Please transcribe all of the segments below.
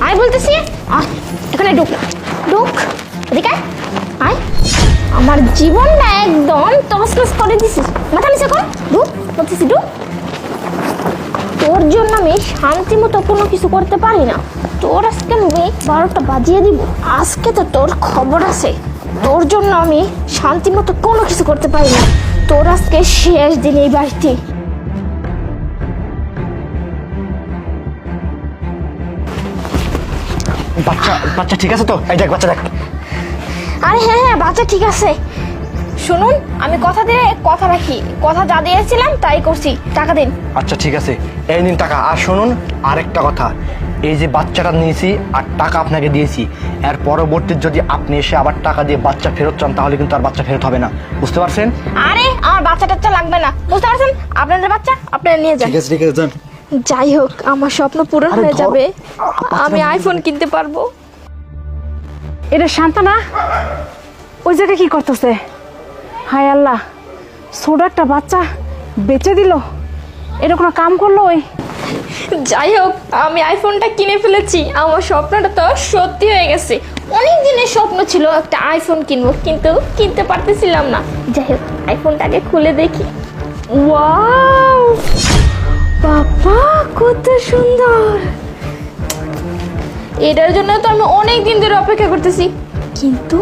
আয় বলতেছি, আয় এখানে ঢুক, ঢুক এদিকে আয়। আমার জীবনটা একদম তছনছ করে দিছিস, মাথা নিচে কর, ঢুক বলতেছি ঢুক। তোর জন্য আমি শান্তি মতো কোনো কিছু করতে পারি না। তোর আজকে আমি 12টা বাজিয়ে দিব। আজকে তো তোর খবর আছে। তোর জন্য আমি শান্তি মতো কোনো কিছু করতে পারি না। তোর আজকে শেষ দিন এই বাড়িতে। বাচ্চা বাচ্চা ঠিক আছে তো? এই দেখ বাচ্চা দেখ। আরে হ্যাঁ হ্যাঁ বাচ্চা ঠিক আছে। শুনুন, আমি কথা দিয়ে কথা রাখি, কথা যা দিয়েছিলাম তাই করছি। টাকা দিন। আচ্ছা ঠিক আছে, এই নিন টাকা। আর শুনুন আরেকটা কথা, এই যে বাচ্চাটা নিয়েছি আর টাকা আপনাকে দিয়েছি, এর পরবর্তী যদি আপনি এসে আবার টাকা দিয়ে বাচ্চা ফেরত চান তাহলে কিন্তু আর বাচ্চা ফেরত হবে না, বুঝতে পারছেন? আরে আমার বাচ্চা টাচ্চা লাগবে না, বুঝতে পারছেন? আপনাদের বাচ্চা আপনারা নিয়ে যান। ঠিক আছে যান। যাই হোক, আমার স্বপ্ন পূরণ হয়ে যাবে, আমি আইফোন কিনতে পারবো। এটা শান্তানা ওই জায়গায় কি করতেছে? হায় আল্লাহ, ছোট একটা বাচ্চা বেচে দিল, এটা কোনো কাম করলো? ওই যাই হোক, আমি আইফোনটা কিনে ফেলেছি। আমার স্বপ্নটা তো সত্যি হয়ে গেছে। অনেক দিনের স্বপ্ন ছিল একটা আইফোন কিনবো, কিন্তু কিনতে পারতেছিলাম না। যাই হোক, আইফোনটাকে খুলে দেখি। ওয়াও বাবা, কত সুন্দর! এটার জন্য তো আমি অনেক দিন ধরে অপেক্ষা করতেছি, কিন্তু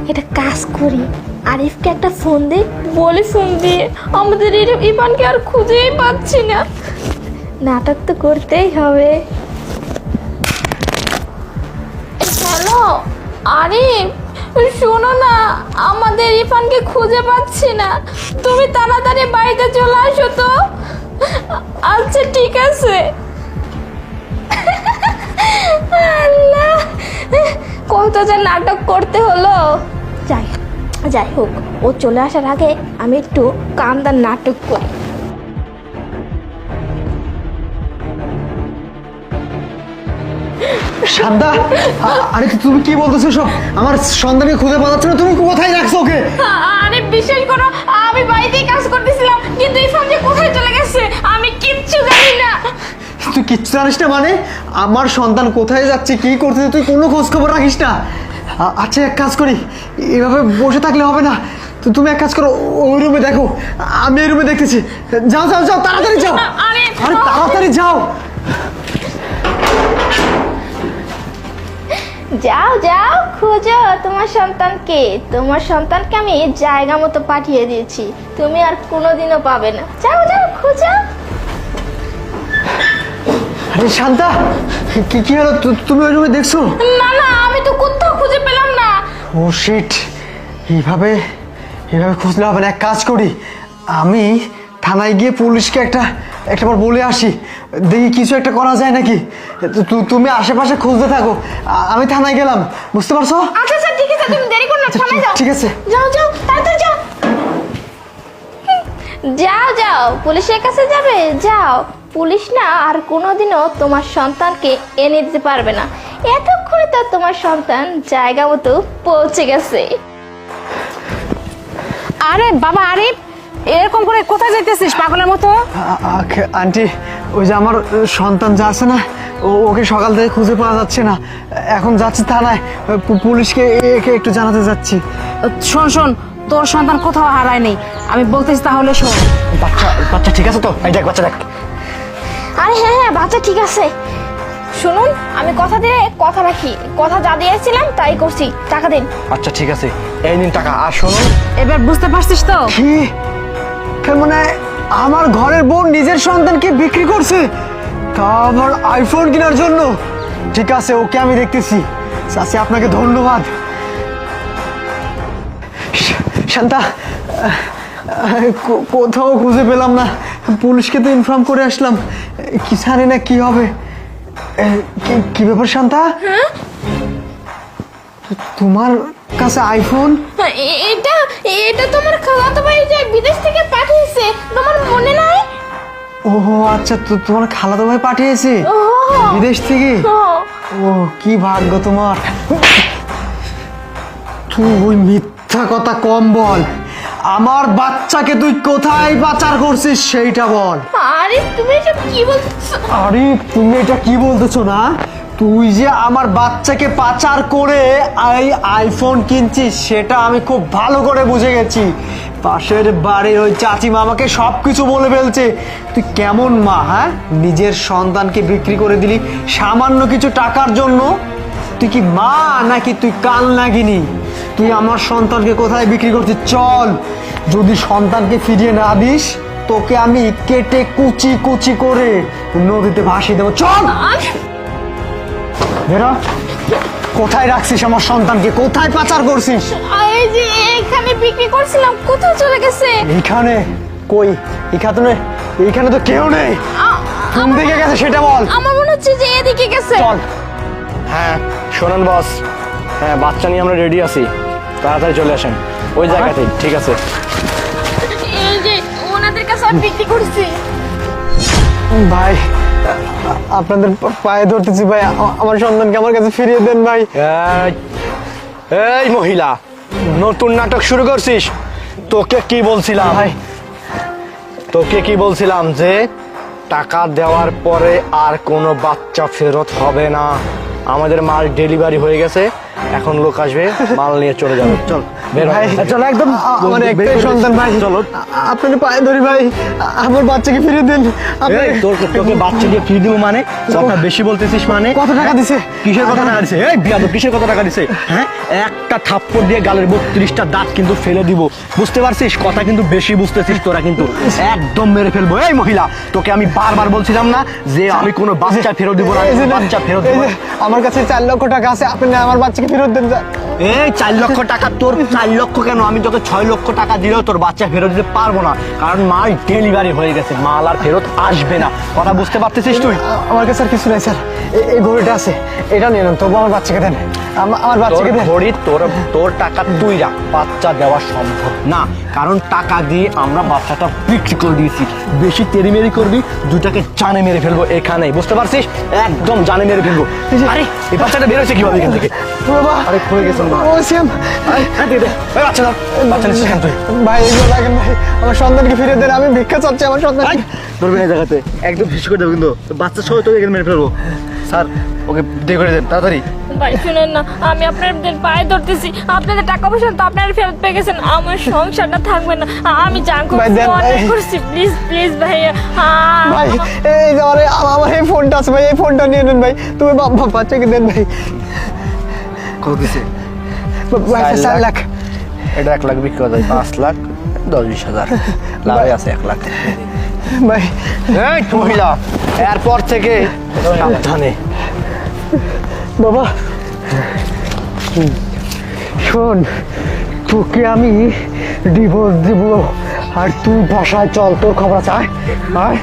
এটা কাজ করি। আরিফকে একটা ফোন দে, বলে ফোন দিয়ে আমাদের ইরফানকে আর খুঁজেই পাচ্ছি না। নাটক তো করতেই হবে। হ্যালো আরিফ, শোনো না, আমাদের ইরফানকে খুঁজে পাচ্ছি না, তুমি তাড়াতাড়ি বাড়িতে চলে আসো তো। আচ্ছা ঠিক আছে। আল্লাহ, কত যে নাটক করতে হলো। যাই হোক, ও চলে আসার আগে আমি একটু কান্দার নাটক করি। শান্তা, আরে তুমি কি বলতেছো সব? আমার সন্তানকে খুঁজে পাওয়া যাচ্ছে না, তুমি কোথায় রাখছো ওকে? আরে বিশ্বাস করো, আমি বাড়িতেই কাজ করতেছিলাম, কিন্তু ইরফান যে কোথায় চলে গেছে আমি কিচ্ছু জানি না। তুই কিচ্ছু জানিস না মানে? আমার সন্তান কোথায় যাচ্ছে, কি করতেছে, তুই কোনো খোঁজ খবর রাখিস না? আচ্ছা এক কাজ করি, এভাবে বসে থাকলে হবে না। তো তুমি এক কাজ করো, ওই রুমে দেখো, আমি এই রুমে দেখতেছি। যাও যাও যাও, তাড়াতাড়ি যাও। আরে তাড়াতাড়ি যাও। যাও যাও, খোঁজো তোমার সন্তানকে। তোমার সন্তানকে আমি জায়গা মতো পাঠিয়ে দিয়েছি, তুমি আর কোনোদিনও পাবে না। যাও যাও, খোঁজো। আরে শান্তা, কি হলো? তুমি ওই রুমে দেখছো? না না, আমি তো কোথাও খুঁজে পেলাম না। ও শিট, এইভাবে খুঁজলে হবে না। এক কাজ করি, আমি থানায় গিয়ে পুলিশকে একটাবার বলে আসি, দেখি কিছু একটা করা যায় নাকি। তুমি আশেপাশে খুঁজতে থাকো, আমি থানায় গেলাম, বুঝতে পারছো? আচ্ছা আচ্ছা ঠিক আছে, তুমি দেরি করো না, থানায় যাও। ঠিক আছে, যাও যাও, তাড়াতাড়ি যাও। যাও যাও, পুলিশের কাছে যাবে, যাও। পুলিশ না আর কোনোদিনও তোমার সন্তানকে এনে দিতে পারবে না। এতক্ষণে তো তোমার সন্তান জায়গা মতো পৌঁছে গেছে। আরে বাবা আরিফ, এরকম করে কোথায় যাইতেছিস পাগলের মতো? আন্টি, ওই যে আমার সন্তান যা আছে না, ওকে সকাল থেকে খুঁজে পাওয়া যাচ্ছে না, এখন যাচ্ছি থানায়, পুলিশকে একে একটু জানাতে যাচ্ছি। শোন শোন, তোর সন্তান কোথাও হারায় নেই, আমি বলতেছি তাহলে শোন। বাচ্চা ঠিক আছে তো? এই দেখ বাচ্চা দেখ। আরে হ্যাঁ হ্যাঁ বাচ্চা ঠিক আছে। শুনুন, আমি কথা দিয়ে কথা রাখি, কথা যা দিয়েছিলাম তাই করছি। টাকা দিন। আচ্ছা ঠিক আছে, এই নিন টাকা। আর শুনুন, এবার বুঝতে পারছিস তো? কি মানে আমার ঘরের বোন নিজের সন্তানকে বিক্রি করছে, তা আমার আইফোন কেনার জন্য? ঠিক আছে, ওকে আমি দেখতেছি। চাচি আপনাকে ধন্যবাদ। শান্তা, কোথাও খুঁজে পেলাম না, পুলিশকে তো ইনফর্ম করে আসলাম, কি জানি না কি হবে। কি ব্যাপার শান্তা, তোমার কাছে আইফোন? এটা এটা তোমার খালাতো ভাই যে বিদেশ থেকে পাঠিয়েছে, তোমার মনে নাই? ও আচ্ছা, তো তোমার খালাতো ভাই পাঠিয়েছে বিদেশ থেকে? ও কি ভাগ্য তোমার। তুই মিথ্যা কথা কম বল, আমার বাচ্চাকে তুই কোথায় পাচার করছিস সেইটা বল। আরে তুমি এসব কি বলছো? আরে তুমি এটা কি বলতেছো না? তুই যে আমার বাচ্চাকে পাচার করে আইফোন কিনছিস সেটা আমি খুব ভালো করে বুঝে গেছি। পাশের বাড়ির ওই চাচিমা আমাকে সব কিছু বলে ফেলছে। তুই কেমন মা, হ্যাঁ? নিজের সন্তানকে বিক্রি করে দিলি সামান্য কিছু টাকার জন্য। তুই কি মা নাকি তুই কাল নাগিনি? তুই আমার সন্তানকে কোথায় বিক্রি করছিস? চল, যদি সন্তানকে ফিরিয়ে না দিস তোকে আমি কেটে কুচি কুচি করে নদীতে ভাসিয়ে দেবো। চল বেরো। কোথায় রাখছিস আমার সন্তানকে? কোথায় পাচার করছিস? এই যে এখানে বিক্রি করছিলাম, কোথায় চলে গেছে? এইখানে? কই এইখানে তো কেউ নেই। কোন দিকে গেছে সেটা বল। আমার মনে হচ্ছে যে এদিকে গেছে। চল। হ্যাঁ শোনেন বস, হ্যাঁ বাচ্চা নিয়ে আমরা রেডি আছি, তাড়াতাড়ি চলে আসেন ওই জায়গাতেই। ঠিক আছে। এই যে ওনাদের কাছে আমি বিক্রি করছি। ভাই আপনাদের পায়ে ধরতেছি ভাই, আমার সন্তানকে আমার কাছে ফিরিয়ে দেন ভাই। এই মহিলা, নতুন নাটক শুরু করছিস? তোকে কি বলছিলাম ভাই, তোকে কি বলছিলাম যে টাকা দেওয়ার পরে আর কোনো বাচ্চা ফেরত হবে না। আমাদের মাল ডেলিভারি হয়ে গেছে, এখন লোক আসবে মাল নিয়ে চলে যাবে। চল বের ভাই চল একদম। আমার একটাই সন্তান ভাই, চলো আপনাদের পায়ে ধরি ভাই, আমার বাচ্চাকে ফিরিয়ে দেন। তোকে বাচ্চা দিয়ে ফিরে দিব মানে? কথা বেশি বলতেছিস মানে? কত টাকা দিছে? কিসের কত টাকা দিছে? এই বিয়াদব, কিসের কত টাকা দিছে? হ্যাঁ, একটা থাপ্পড় দিয়ে গালের 32টা দাঁত কিন্তু ফেলে দিব। বুঝতে পারছিস? কথা কিন্তু বেশি বুঝতেছিস তোরা, কিন্তু একদম মেরে ফেলবো। এই মহিলা, তোকে আমি বারবার বলছিলাম না যে আমি কোনো বাচ্চা ফেরত দিব না, বাচ্চা ফেরত দিব না। আমার কাছে 4 লক্ষ টাকা আছে, আপনি আমার বাচ্চাকে ফেরত দেন। এই 4 লক্ষ টাকা? তোর 4 লক্ষ কেন? আমি তোকে 6 লক্ষ টাকা দিলেও তোর বাচ্চা ফেরত দিতে পারবো না, কারণ মাল ডেলিভারি হয়ে গেছে, মাল আর ফেরত আসবে না। কথা বুঝতে পারতেছিস তুই? আমার কাছে আর কিছু নাই স্যার, এই ঘড়িটা আছে, এটা নিয়ে নেন, তবু আমার বাচ্চাকে দেন, আমার বাচ্চাকে দেন। ঘড়ি তোর টাকা তুই রাখ, বাচ্চা দেওয়া সম্ভব না, কারণ টাকা দিয়ে আমরা বাচ্চাটা বিক্রি করে দিয়েছি। বেশি তেরিমেরি করবি, দুটাকে জানে মেরে ফেলবো এখানেই। বুঝতে পারছিস? একদম জানে মেরে ফেলবো। আরে এই বাচ্চাটা বেরোচ্ছে কিভাবে এখান থেকে? বাবা, আরে খুলে গেছেন ও শ্যাম, বাচ্চা দাও, বাচ্চা নিচ্ছিস কেন তুই? ভাই এগুলো লাগেন ভাই, আমার সন্তানকে ফিরিয়ে দেন, আমি ভিক্ষা চাচ্ছি আমার সন্তান। ধরবেন এই জায়গাতে, একদম ফিস করে দেবো কিন্তু বাচ্চা সহ তোকে এখানে মেরে ফেলবো। স্যার ওকে দিয়ে করে দেন তাড়াতাড়ি। ভাই শুনেন না, আমি আপনাদের পায়ে ধরতেছি, আপনাদের টাকা পয়সা তো আপনারা ফেরত পেয়ে গেছেন, আমার সংসারটা থাকবে না। আমি যা ভাই, দেন, অনেক ভাই। করছি, প্লিজ প্লিজ ভাই। ভাই এই যে আমার এই ফোনটা আছে ভাই, এই ফোনটা নিয়ে নেন ভাই, তুমি বাচ্চাকে দেন ভাই। কত দিছে? ভাই 4 লাখ। এটা 1 লাখ বিক্রি করা যায়, 5 লাখ 10-20 হাজার লাভে আছে 1 লাখ। ভাই এই মহিলা, এরপর থেকে সাবধানে। বাবা শোন, তোকে আমি ডিভোর্স দিব আর তুই বাসায় চল, তোর খবর আছে। আয় আয়।